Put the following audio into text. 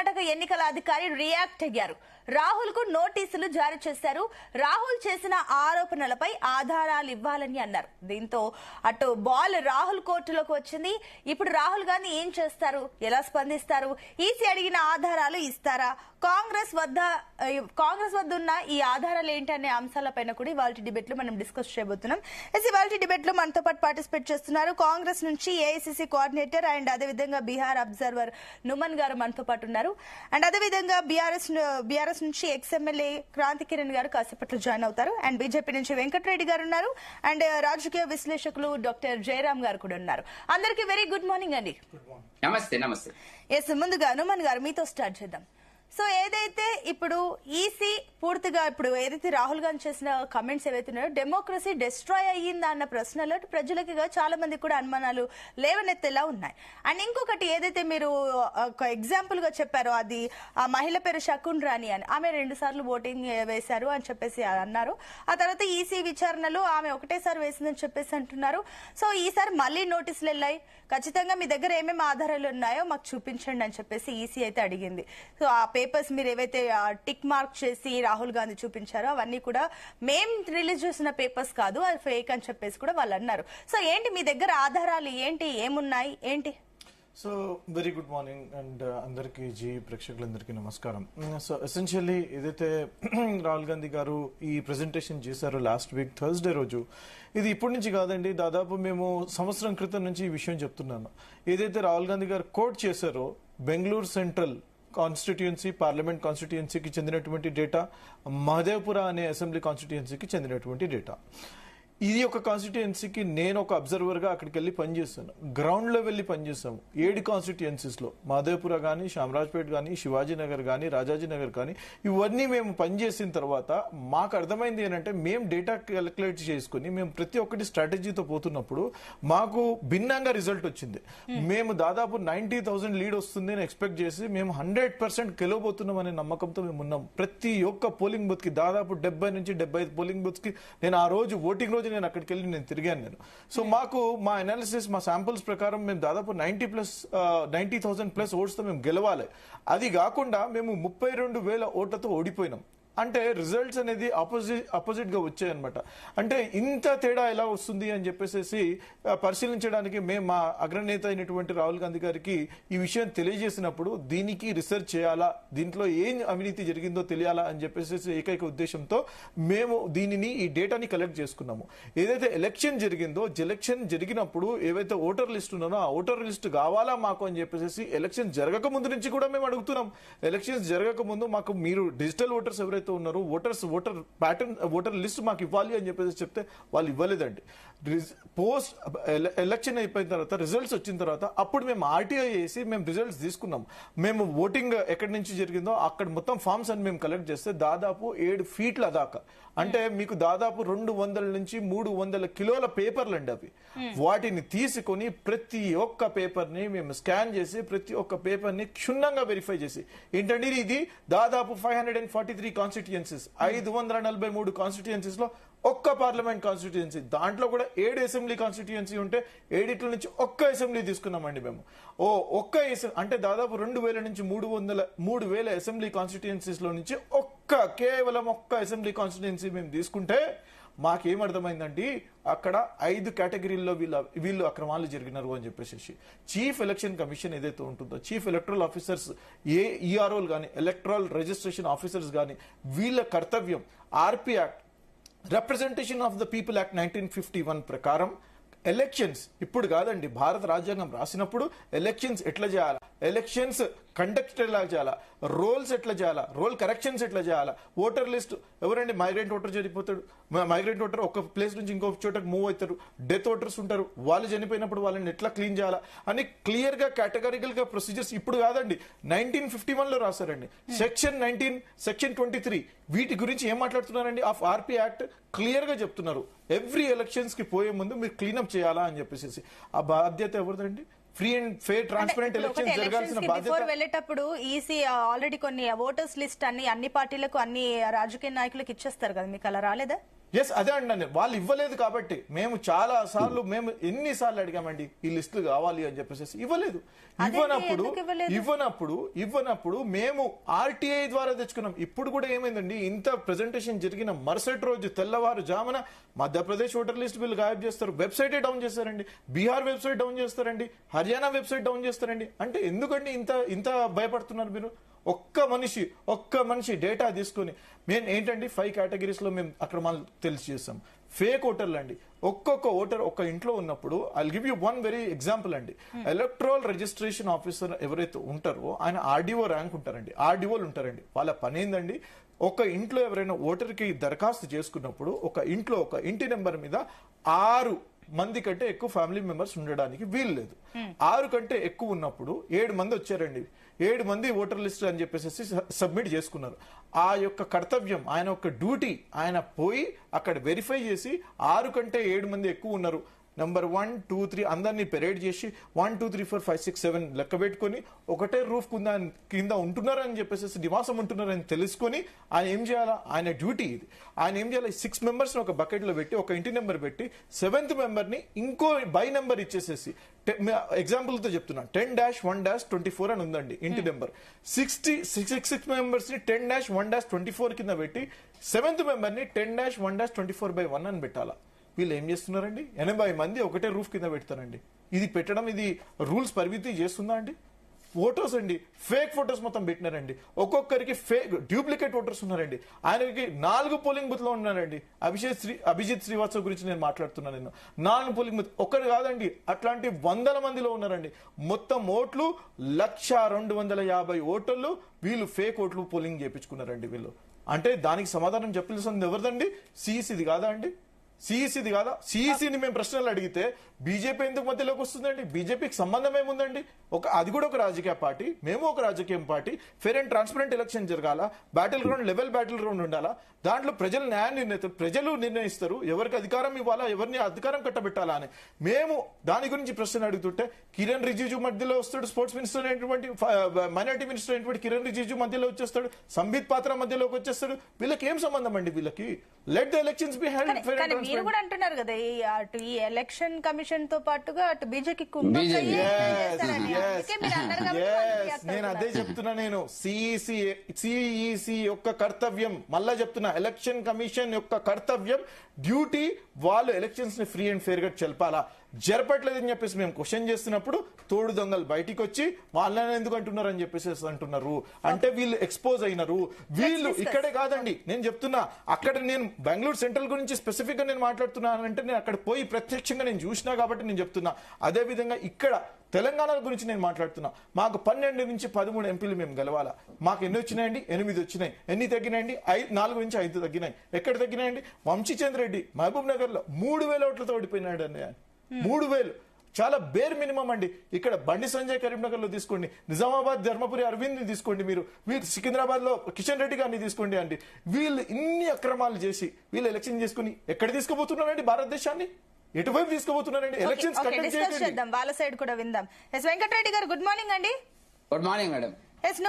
కర్ణాటక ఎన్నికల అధికారి రియాక్ట్ అయ్యారు. రాహుల్ కు నోటీసులు జారీ చేశారు. రాహుల్ చేసిన ఆరోపణలపై ఆధారాలు ఇవ్వాలని అన్నారు. దీంతో అటు బాల్ రాహుల్ కోర్టులోకి వచ్చింది. ఇప్పుడు రాహుల్ గాంధీ ఏం చేస్తారు, ఎలా స్పందిస్తారు, ఈసీ అడిగిన ఆధారాలు ఇస్తారా, కాంగ్రెస్ వద్ద ఉన్న ఈ ఆధారాలు ఏంటి అనే అంశాలపైన కూడా ఇవాళ డిబేట్ లో మనం డిస్కస్ చేయబోతున్నాం. ఇవాళ డిబేట్ లో మనతో పాటు పార్టిసిపేట్ చేస్తున్నారు కాంగ్రెస్ నుంచి ఏఐసిసి కోఆర్డినేటర్ అండ్ అదేవిధంగా బీహార్ అబ్జర్వర్ నుమన్ గారు మనతో పాటు ఉన్నారు. అండ్ అదేవిధంగా బీఆర్ఎస్ నుంచి ఎక్స్ఎమ్మెల్యే క్రాంతి కిరణ్ గారు కాసేపట్లో జాయిన్ అవుతారు. అండ్ బీజేపీ నుంచి వెంకటరెడ్డి గారు ఉన్నారు. అండ్ రాజకీయ విశ్లేషకులు డాక్టర్ జయరామ్ గారు కూడా ఉన్నారు. అందరికీ వెరీ గుడ్ మార్నింగ్ అండి. నమస్తే. నమస్తే. ఎస్, ముందుగా నుమన్ గారు మీతో స్టార్ట్ చేద్దాం. సో ఏదైతే ఇప్పుడు ఈసీ పూర్తిగా ఇప్పుడు ఏదైతే రాహుల్ గాంధీ చేసిన కమెంట్స్ ఏవైతే ఉన్నాయో డెమోక్రసీ డిస్ట్రాయ్ అయ్యిందా అన్న ప్రశ్నలో ప్రజలకి చాలా మంది కూడా అనుమానాలు లేవనెత్తేలా ఉన్నాయి. అండ్ ఇంకొకటి ఏదైతే మీరు ఒక ఎగ్జాంపుల్ గా చెప్పారో అది ఆ మహిళ పేరు శకున్ రాణి అని, ఆమె 2 సార్లు ఓటింగ్ వేశారు అని చెప్పేసి అన్నారు. ఆ తర్వాత ఈసీ విచారణలో ఆమె ఒకటేసారి వేసిందని చెప్పేసి అంటున్నారు. సో ఈసారి మళ్ళీ నోటీసులు వెళ్ళాయి. ఖచ్చితంగా మీ దగ్గర ఏమేమి ఆధారాలు ఉన్నాయో మాకు చూపించండి అని చెప్పేసి ఈసీ అయితే అడిగింది. సో ఆ పేపర్స్ మీరు ఏవైతే టిక్ మార్క్ చేసి రాహుల్ గాంధీ చూపించారో అవన్నీ కూడా మేం రిలీజ్ చేసిన పేపర్స్ కాదు, అది ఫేక్ అని చెప్పేసి కూడా వాళ్ళు అన్నారు. సో ఏంటి మీ దగ్గర ఆధారాలు ఏంటి, ఏమున్నాయి ఏంటి? So very good morning and అందరికీ ప్రేక్షకులందరికీ నమస్కారం. సో ఎసెన్షియల్లీ ఏదైతే రాహుల్ గాంధీ గారు ఈ ప్రెజెంటేషన్ చేశారో లాస్ట్ వీక్ థర్స్డే రోజు, ఇది ఇప్పటి నుంచి కాదండి, దాదాపు మేము సంవత్సరం క్రితం నుంచి ఈ విషయం చెప్తున్నాను. ఏదైతే రాహుల్ గాంధీ గారు కోట్ చేశారో బెంగళూరు సెంట్రల్ కాన్స్టిట్యుయెన్సీ పార్లమెంట్ కాన్స్టిట్యుయెన్సీకి చెందినటువంటి డేటా, మహదేవ్పుర అనే అసెంబ్లీ కాన్స్టిట్యుయెన్సీకి చెందినటువంటి డేటా. ఇది ఒక కాన్స్టిట్యుయెన్సీకి నేను ఒక అబ్జర్వర్ గా అక్కడికి వెళ్ళి పనిచేస్తాను. గ్రౌండ్ లో వెళ్ళి పనిచేస్తాము. 7 కాన్స్టిట్యుయెన్సీస్ లో మహదేవ్పుర కానీ, శామరాజ్పేట్ కానీ, శివాజీనగర్ కానీ, రాజాజీనగర్ కానీ, ఇవన్నీ మేము పనిచేసిన తర్వాత మాకు అర్థమైంది ఏంటంటే మేము డేటా క్యాలిక్యులేట్ చేసుకుని మేము ప్రతి ఒక్కటి స్ట్రాటజీతో పోతున్నప్పుడు మాకు భిన్నంగా రిజల్ట్ వచ్చింది. మేము దాదాపు 90,000 లీడ్ వస్తుంది అని ఎక్స్పెక్ట్ చేసి మేము 100% గెలవబోతున్నాం అనే నమ్మకంతో మేము ఉన్నాం. ప్రతి ఒక్క పోలింగ్ బూత్ కి దాదాపు 70 నుంచి 75 పోలింగ్ బూత్స్ కి నేను ఆ రోజు ఓటింగ్ రోజు నేను అక్కడికి వెళ్ళి నేను తిరిగాను. సో మాకు మా అనాలిసిస్, మా శాంపుల్స్ ప్రకారం మేము దాదాపు 90,000+ ఓట్స్ తో మేము గెలవాలి. అది కాకుండా మేము 32,000 ఓట్లతో ఓడిపోయినాం. అంటే రిజల్ట్స్ అనేది ఆపోజిట్ గా వచ్చాయి అనమాట. అంటే ఇంత తేడా ఎలా వస్తుంది అని చెప్పేసి పరిశీలించడానికి మేము మా అగ్రనేత అయినటువంటి రాహుల్ గాంధీ గారికి ఈ విషయం తెలియజేసినప్పుడు దీనికి రీసెర్చ్ చేయాలా, దీంట్లో ఏం అవినీతి జరిగిందో తెలియాలా అని చెప్పేసి ఏకైక ఉద్దేశంతో మేము దీనిని ఈ డేటాని కలెక్ట్ చేసుకున్నాము. ఏదైతే ఎలక్షన్ జరిగిందో, ఎలక్షన్ జరిగినప్పుడు ఏవైతే ఓటర్ లిస్ట్ ఉన్నారో ఆ ఓటర్ లిస్ట్ కావాలా మాకు అని చెప్పేసి ఎలక్షన్ జరగక ముందు నుంచి కూడా మేము అడుగుతున్నాం. ఎలక్షన్స్ జరగక ముందు మాకు మీరు డిజిటల్ ఓటర్స్ ఎవరైతే ఉన్నారు, ఓటర్ ప్యాటర్న్, ఓటర్ లిస్ట్ మాకు ఇవ్వాలి అని చెప్పేసి చెప్తే వాళ్ళు ఇవ్వలేదండి. పోస్ట్ ఎలక్షన్ అయిపోయిన తర్వాత రిజల్ట్స్ వచ్చిన తర్వాత అప్పుడు మేము ఆర్టీఐ చేసి మేము రిజల్ట్స్ తీసుకున్నాం. మేము ఓటింగ్ ఎక్కడి నుంచి జరిగిందో అక్కడ మొత్తం ఫామ్స్ అని మేము కలెక్ట్ చేస్తే దాదాపు 7 ఫీట్ల దాకా, అంటే మీకు దాదాపు 200 నుంచి 300 కిలోల పేపర్లు అండి అవి. వాటిని తీసుకొని ప్రతి ఒక్క పేపర్ ని మేము స్కాన్ చేసి ప్రతి ఒక్క పేపర్ ని క్షుణ్ణంగా వెరిఫై చేసి, ఏంటంటే ఇది దాదాపు 543 కాన్స్టిట్యుయెన్సీస్, 543 కాన్స్టిట్యుయెన్సీస్ లో ఒక్క పార్లమెంట్ కాన్స్టిట్యుయెన్సీ, దాంట్లో కూడా 7 అసెంబ్లీ కాన్స్టిట్యుయెన్సీ ఉంటే 7 నుంచి ఒక్క అసెంబ్లీ తీసుకున్నామండి మేము. అంటే దాదాపు 2,000 నుంచి 3,000 అసెంబ్లీ కాన్స్టిట్యుయెన్సీస్ లో నుంచి కేవలం ఒక్క అసెంబ్లీ కాన్స్టిట్యుయెన్సీ మేము తీసుకుంటే మాకేమర్థమైందండి, అక్కడ 5 కేటగిరీల్లో వీళ్ళు అక్రమాలు జరిగినారు అని చెప్పేసి చీఫ్ ఎలక్షన్ కమిషన్ ఏదైతే ఉంటుందో, చీఫ్ ఎలక్టరల్ ఆఫీసర్స్, ఈఆర్ఓలు కానీ, ఎలక్టరల్ రిజిస్ట్రేషన్ ఆఫీసర్స్ కానీ, వీళ్ళ కర్తవ్యం RP act, representation of the people act 1951 ప్రకారం ఎలక్షన్స్ ఇప్పుడు కాదండి, భారత రాజ్యాంగం రాసినప్పుడు ఎలక్షన్స్ ఎట్లా చేయాలా, ఎలక్షన్స్ కండక్ట్ ఎలా చేయాలా, రోల్స్ ఎట్లా చేయాలా, రోల్ కరెక్షన్స్ ఎట్లా చేయాలా, ఓటర్ లిస్ట్ ఎవరండి మైగ్రెంట్ ఓటర్ చనిపోతాడు, మైగ్రెంట్ ఓటర్ ఒక ప్లేస్ నుంచి ఇంకో చోటకు మూవ్ అవుతారు, డెత్ ఓటర్స్ ఉంటారు, వాళ్ళు చనిపోయినప్పుడు వాళ్ళని ఎట్లా క్లీన్ చేయాలా అని క్లియర్ గా కేటగారికల్ గా ప్రొసీజర్స్ ఇప్పుడు కాదండి 1951 లో రాశారండి. సెక్షన్ 19, సెక్షన్ 23 వీటి గురించి ఏం మాట్లాడుతున్నారండి, ఆఫ్ ఆర్పీ యాక్ట్ క్లియర్ గా చెప్తున్నారు. ఎవ్రీ ఎలక్షన్స్ కి పోయే ముందు మీరు క్లీనప్ చేయాలా అని చెప్పేసి ఆ బాధ్యత ఎవరిదండి? Free and fair transparent elections జరగాల్సిన బాధ్యత. వెళ్ళేటప్పుడు ఈసీ ఆల్రెడీ కొన్ని ఓటర్స్ లిస్ట్ అన్ని పార్టీలకు, అన్ని రాజకీయ నాయకులకు ఇచ్చేస్తారు కదా, మీకు అలా రాలేదా? ఎస్ అదే అండి, వాళ్ళు ఇవ్వలేదు కాబట్టి మేము చాలా సార్లు మేము ఎన్నిసార్లు అడిగామండి ఈ లిస్టులు కావాలి అని చెప్పేసి ఇవ్వలేదు. ఇవ్వనప్పుడు మేము ఆర్టీఐ ద్వారా తెచ్చుకున్నాం. ఇప్పుడు కూడా ఏమైందండి, ఇంత ప్రెజెంటేషన్ జరిగిన మరుసటి రోజు తెల్లవారు జామున మధ్యప్రదేశ్ ఓటర్ లిస్ట్ బిల్ గాయబ్ చేస్తారు, వెబ్సైటే డౌన్ చేస్తారండి, బీహార్ వెబ్సైట్ డౌన్ చేస్తారండి, హర్యానా వెబ్సైట్ డౌన్ చేస్తారండి. అంటే ఎందుకండి ఇంత భయపడుతున్నారు మీరు? ఒక్క మనిషి డేటా తీసుకుని మేము ఏంటండి 5 కేటగిరీస్ లో మేము అక్రమాలు తెలిసి చేస్తాం. ఫేక్ ఓటర్లు అండి, ఒక్కొక్క ఓటర్ ఒక్క ఇంట్లో ఉన్నప్పుడు I give you one very example అండి. ఎలక్ట్రల్ రిజిస్ట్రేషన్ ఆఫీసర్ ఎవరైతే ఉంటారో ఆయన ఆర్డీఓ ర్యాంక్ ఉంటారండి, ఆర్డీఓలు ఉంటారండి. వాళ్ళ పని ఏందండి, ఒక ఇంట్లో ఎవరైనా ఓటర్కి దరఖాస్తు చేసుకున్నప్పుడు ఒక ఇంటి నెంబర్ మీద 6 మంది కంటే ఎక్కువ ఫ్యామిలీ మెంబర్స్ ఉండడానికి వీలు లేదు. 6 కంటే ఎక్కువ ఉన్నప్పుడు 7 మంది వచ్చారండి, 7 మంది ఓటర్ లిస్ట్ అని చెప్పేసి సబ్మిట్ చేసుకున్నారు. ఆ యొక్క కర్తవ్యం, ఆయన యొక్క డ్యూటీ, ఆయన పోయి అక్కడ వెరిఫై చేసి 6 కంటే 7 మంది ఎక్కువ ఉన్నారు, నెంబర్ 1, 2, 3 అందరినీ పెరేడ్ చేసి 1, 2, 3, 4, 5, 6, 7 లెక్క పెట్టుకొని ఒకటే రూఫ్ కింద ఉంటున్నారని చెప్పేసి నివాసం ఉంటున్నారని తెలుసుకొని ఆయన ఏం చేయాలా, ఆయన డ్యూటీ ఇది. ఆయన ఏం చేయాలి, 6 మెంబర్స్ ఒక బకెట్ లో పెట్టి ఒక ఇంటి నెంబర్ పెట్టి 7th మెంబర్ ని ఇంకో బై నెంబర్ ఇచ్చేసేసి, ఎగ్జాంపుల్ తో చెప్తున్నా 10-1-24 అని ఉందండి ఇంటి నెంబర్, 6 మెంబర్స్ ని 10-1-24 కింద పెట్టి 7th మెంబర్ ని 10-1-24/1 అని పెట్టాలా. వీళ్ళు ఏం చేస్తున్నారండి, 80 మంది ఒకటే రూఫ్ కింద పెడతారండి. ఇది పెట్టడం ఇది రూల్స్ పరిమితి చేస్తుందా అండి? ఫోటోస్ అండి, ఫేక్ ఫోటోస్ మొత్తం పెట్టినారండి. ఒక్కొక్కరికి ఫేక్ డూప్లికేట్ ఓటర్స్ ఉన్నారండి. ఆయనకి 4 పోలింగ్ బూత్ లో ఉన్నారండి. అభిజిత్ శ్రీవాత్సవ్ గురించి నేను మాట్లాడుతున్నాను. నేను 4 పోలింగ్ బూత్, ఒక్కరు కాదండి, అట్లాంటి 100 మందిలో ఉన్నారండి. మొత్తం ఓట్లు 1,250 ఓటర్లు వీళ్ళు ఫేక్ ఓట్లు పోలింగ్ చేయించుకున్నారండి వీళ్ళు. అంటే దానికి సమాధానం చెప్పాల్సింది ఎవరిదండి? సిఈసిది కాదా అండి? సిఈసిది కాదా? సిఈసిని మేము ప్రశ్నలు అడిగితే బీజేపీ ఎందుకు మధ్యలోకి వస్తుందండి? బీజేపీకి సంబంధం ఏముందండి? అది కూడా ఒక రాజకీయ పార్టీ, మేము ఒక రాజకీయ party. Fair and transparent election జరగాల, battleground level battleground ఉండాలా, దాంట్లో ప్రజలు ప్రజలు నిర్ణయిస్తారు ఎవరికి అధికారం ఇవ్వాలా, ఎవరిని అధికారం కట్టబెట్టాలా అని. మేము దాని గురించి ప్రశ్న అడుగుతుంటే కిరణ్ రిజిజు మధ్యలో వస్తాడు, స్పోర్ట్స్ మినిస్టర్ అయినటువంటి మైనారిటీ మినిస్టర్ అయినటువంటి కిరణ్ రిజిజు మధ్యలో వచ్చేస్తాడు, సంబిత్ పాత్ర మధ్యలోకి వచ్చేస్తాడు. వీళ్ళకి ఏం సంబంధం అండి? వీళ్ళకి let the elections be held fair and మీరు కూడా అంటున్నారు కదా, అటు ఈ ఎలక్షన్ కమిషన్ తో పాటుగా అటు బీజేపీ నేను అదే చెప్తున్నా. నేను సిఈసి యొక్క కర్తవ్యం, మళ్ళా చెప్తున్నా, ఎలక్షన్ కమిషన్ యొక్క కర్తవ్యం, డ్యూటీ, వాళ్ళు ఎలక్షన్స్ ని ఫ్రీ అండ్ ఫెయిర్ గా జరపాలా. జరపట్లేదని చెప్పేసి మేము క్వశ్చన్ చేస్తున్నప్పుడు తోడు దొంగలు బయటికి వచ్చి వాళ్ళని ఎందుకు అంటున్నారు అని చెప్పేసి అంటున్నారు. అంటే వీళ్ళు ఎక్స్పోజ్ అయినారు. వీళ్ళు ఇక్కడే కాదండి, నేను చెప్తున్నా, అక్కడ నేను బెంగళూరు సెంట్రల్ గురించి స్పెసిఫిక్ గా నేను మాట్లాడుతున్నానంటే నేను అక్కడ పోయి ప్రత్యక్షంగా నేను చూసినా కాబట్టి నేను చెప్తున్నా. అదే విధంగా ఇక్కడ తెలంగాణ గురించి నేను మాట్లాడుతున్నా. మాకు 12 నుంచి 13 ఎంపీలు మేము గెలవాలా. మాకు ఎన్ని వచ్చినాయండి? 8 వచ్చినాయి. ఎన్ని తగ్గినాయండి? 4 నుంచి 5 తగ్గినాయి. ఎక్కడ తగ్గినాయండి? వంశీచంద్ర రెడ్డి మహబూబ్ నగర్ లో 3,000 ఓట్లతో ఓడిపోయినాడు అండి. 3,000 చాలా బేర్ మినిమం అండి. ఇక్కడ బండి సంజయ్ కరీంనగర్ లో తీసుకోండి, నిజామాబాద్ ధర్మపురి అరవింద్ ని తీసుకోండి, మీరు సికింద్రాబాద్ లో కిషన్ రెడ్డి గారిని తీసుకోండి అండి. వీళ్ళు ఇన్ని అక్రమాలు చేసి వీళ్ళు ఎలక్షన్ చేసుకుని ఎక్కడ తీసుకుపోతున్నారండి? భారతదేశాన్ని ఎటువైపు తీసుకుపోతున్నారండి? ఎలక్షన్స్ వాళ్ళ సైడ్ కూడా విందాం. ఎస్ వెంకటరెడ్డి గారు, గుడ్ మార్నింగ్ అండి. Good morning madam. ఎస్